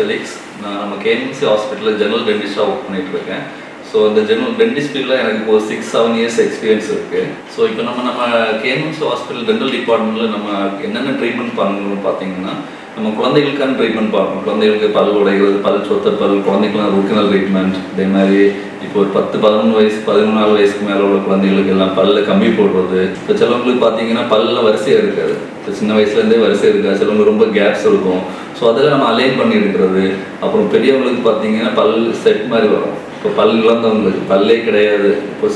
Felix. நான் நம்ம KMC ஹாஸ்பிட்டலில் ஜெனரல் டென்டிஸ்டாக ஒர்க் பண்ணிகிட்ருக்கேன். ஸோ இந்த ஜெனரல் டென்டிஸ்ட் ஃபீல்டில் எனக்கு ஒரு 6-7 இயர்ஸ் எக்ஸ்பீரியன்ஸ் இருக்குது. ஸோ இப்போ நம்ம கேஎம்சி ஹாஸ்பிட்டல் டென்டல் டிபார்ட்மெண்ட்டில் நம்ம என்னென்ன ட்ரீட்மெண்ட் பண்ணணும்னு பார்த்தீங்கன்னா, நம்ம குழந்தைகளுக்கான ட்ரீட்மெண்ட் பார்க்கணும். குழந்தைகளுக்கு பல் உடைகிறது, பல் சொத்த பல், குழந்தைக்கெல்லாம் ரூட் கனல் ட்ரீட்மெண்ட். அதே மாதிரி இப்போ ஒரு 10-11 வயசு 14 வயசுக்கு மேலே உள்ள குழந்தைகளுக்கு எல்லாம் பல்ல கம்பி போடுறது. இப்போ சிலவங்களுக்கு பார்த்தீங்கன்னா பல்ல வரிசையாக இருக்காது. இப்போ சின்ன வயசுலேருந்தே வரிசை இருக்காது. சிலவங்க ரொம்ப கேப்ஸ் இருக்கும். ஸோ அதில் நம்ம அலைன் பண்ணி எடுக்கிறது. அப்புறம் பெரியவங்களுக்கு பார்த்தீங்கன்னா பல் செட் மாதிரி வரும். இப்போ பல் இழந்தவங்களுக்கு பல்லே கிடையாது, இப்போ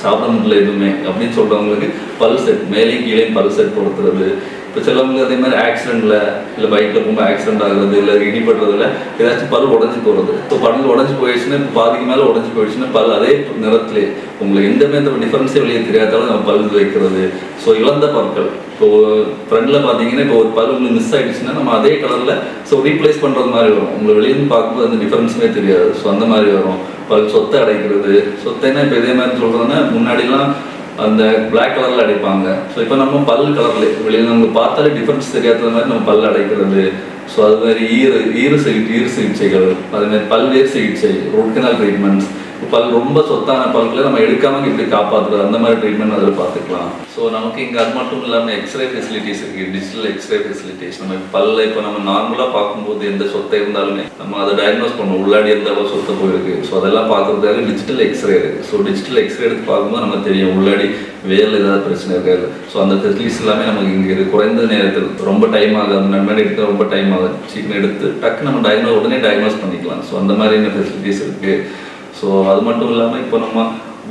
சாப்பிட முடியல எதுவுமே அப்படின்னு சொல்கிறவங்களுக்கு பல் செட் மேலேயும் கீழேயும் பல் செட் பொறுத்துறது. இப்போ சிலவங்களுக்கு அதே மாதிரி ஆக்சிடெண்ட்டில் இல்லை பைக்கில் ரொம்ப ஆக்சிடென்ட் ஆகுறது, இல்லை இடிபடுறதுல ஏதாச்சும் பல் உடஞ்சி போகிறது. இப்போ பல் உடஞ்சி போயிடுச்சுன்னா, இப்போ பாதிக்கு மேலே உடஞ்சி போயிடுச்சுன்னா பல் அதே நிறத்திலே உங்களுக்கு எந்த மாதிரி டிஃப்ரென்ஸே வெளியே தெரியாதாலும் நம்ம பல் வைக்கிறது. ஸோ இழந்த பற்கள் இப்போது ஃப்ரெண்டில் பார்த்தீங்கன்னா இப்போ ஒரு பல் உங்களுக்கு மிஸ் ஆகிடுச்சுன்னா நம்ம அதே கலரில் ரீப்ளேஸ் பண்ணுறது மாதிரி வரும். உங்களுக்கு வெளியிருந்து பார்க்கும்போது அந்த டிஃப்ரென்ஸுமே தெரியாது. ஸோ அந்த மாதிரி வரும். பல் சொத்தை அடைக்கிறது. சொத்தைன்னா இப்போ இதே மாதிரி சொல்கிறதுன்னா முன்னாடிலாம் அந்த பிளாக் கலரில் அடைப்பாங்க. ஸோ இப்போ நம்ம பல் கலரில் வெளியில் நமக்கு பார்த்தாலே டிஃப்ரென்ஸ் தெரியாத மாதிரி நம்ம பல் அடைக்கிறது. ஸோ அது மாதிரி ஈர சிகிச்சைகள், அதுமாதிரி பல்வேறு சிகிச்சை, ரூட் கனால் ட்ரீட்மெண்ட்ஸ். பல் ரொம்ப சொத்தான பல்களை நம்ம எடுக்காமல் இப்படி காப்பாற்றுறது, அந்த மாதிரி ட்ரீட்மெண்ட் அதில் பார்த்துக்கலாம். ஸோ நமக்கு இங்கே அது மட்டும் இல்லாமல் எக்ஸ்ரே ஃபெசிலிட்டிஸ் இருக்குது, டிஜிட்டல் எக்ஸ்ரே ஃபெசிலிட்டிஸ். நம்ம பல்ல இப்போ நம்ம நார்மலாக பார்க்கும்போது எந்த சொத்தை இருந்தாலுமே நம்ம அதை டயக்னோஸ் பண்ணுவோம், உள்ளாடி எந்த சொத்தை போயிருக்கு. ஸோ அதெல்லாம் பார்க்குறதுக்காக டிஜிட்டல் எக்ஸ்ரே இருக்குது. ஸோ டிஜிட்டல் எக்ஸ்ரே எடுத்து பார்க்கும்போது நம்ம தெரியும் உள்ளாடி வேலை ஏதாவது பிரச்சனை இருக்காது. ஸோ அந்த ஃபெசிலிட்டிஸ் எல்லாமே நமக்கு இங்கே இருக்குது. குறைந்த நேரத்தில் ரொம்ப டைம் ஆகாது, அந்த நன்மை எடுக்க ரொம்ப டைம் ஆகாது. சீக்கிரம் எடுத்து டக்கு நம்ம உடனே டயக்னோஸ் பண்ணிக்கலாம். ஸோ அந்த மாதிரியான ஃபெசிலிட்டிஸ் இருக்குது. ஸோ அது மட்டும் இல்லாமல் இப்போ நம்ம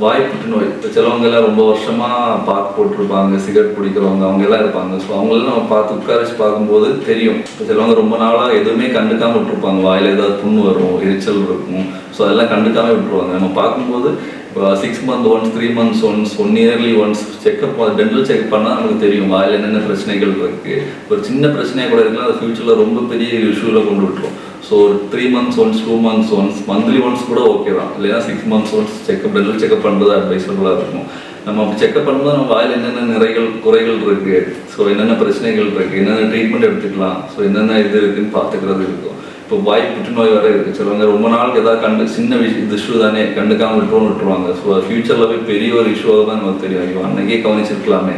வாய் புற்றுநோய், இப்போ சிலவங்கெல்லாம் ரொம்ப வருஷமாக பார்த்து போட்டிருப்பாங்க, சிகரெட் பிடிக்கிறவங்க அவங்கெல்லாம் இருப்பாங்க. ஸோ அவங்களெல்லாம் நம்ம பார்த்து உட்காரிச்சு பார்க்கும்போது தெரியும். இப்போ சிலவங்க ரொம்ப நாளாக எதுவுமே கண்டுக்காமல் விட்டுருப்பாங்க, வாயில் ஏதாவது புண்ணு வரும், எரிச்சல் இருக்கும். ஸோ அதெல்லாம் கண்டுக்காமல் விட்டுருவாங்க. நம்ம பார்க்கும்போது இப்போ 6 months once, 3 months once, 1 yearly once checkup, dental checkup பண்ணால் நமக்கு தெரியும் வாயில் என்னென்ன பிரச்சனைகள் இருக்குது. ஒரு சின்ன பிரச்சனையாக கூட இருக்கலாம், அது ஃபியூச்சரில் ரொம்ப பெரிய இஷ்யூவில் கொண்டு விட்டுரும். ஸோ ஒரு 3 months once, 2 months once, monthly once கூட ஓகே தான். இல்லைன்னா 6 months once checkup, dental checkup பண்ணுறது அட்வைசபுளாக இருக்கும். நம்ம அப்படி செக்அப் பண்ணும்போது நம்ம வாயில் என்னென்ன குறைகள் இருக்குது, ஸோ என்னென்ன பிரச்சனைகள் இருக்குது, என்னென்ன ட்ரீட்மெண்ட் எடுத்துக்கலாம், ஸோ என்னென்ன இது இருக்குதுன்னு பார்த்துக்கிறது இருக்கும். இப்போ வாய் புற்றுநோய் வர இருக்குது. சிலவங்க ரொம்ப நாளுக்கு ஏதாவது சின்ன இது இஷ்யூ தானே கண்டுக்காமல் விட்டுருவாங்க. ஸோ ஃபியூச்சரில் போய் பெரிய ஒரு இஷ்யூவாக தான் நமக்கு தெரியும். ஐயோ அன்னைக்கே கவனிச்சிருக்கலாமே.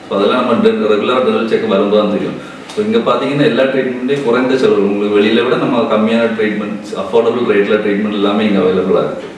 ஸோ அதெல்லாம் நம்ம ரெகுலராக டென்டல் செக்அப் வரும்போது தான் தெரியும். ஸோ இங்கே பார்த்தீங்கன்னா எல்லா ட்ரீட்மெண்ட்டையும் குறைந்த செலவு, உங்களுக்கு வெளியில் விட நம்ம கம்மியான ட்ரீட்மெண்ட்ஸ், அஃபோர்டபுள் ரேட்டில் ட்ரீட்மெண்ட் எல்லாமே இங்கே அவைலபிளாக இருக்குது.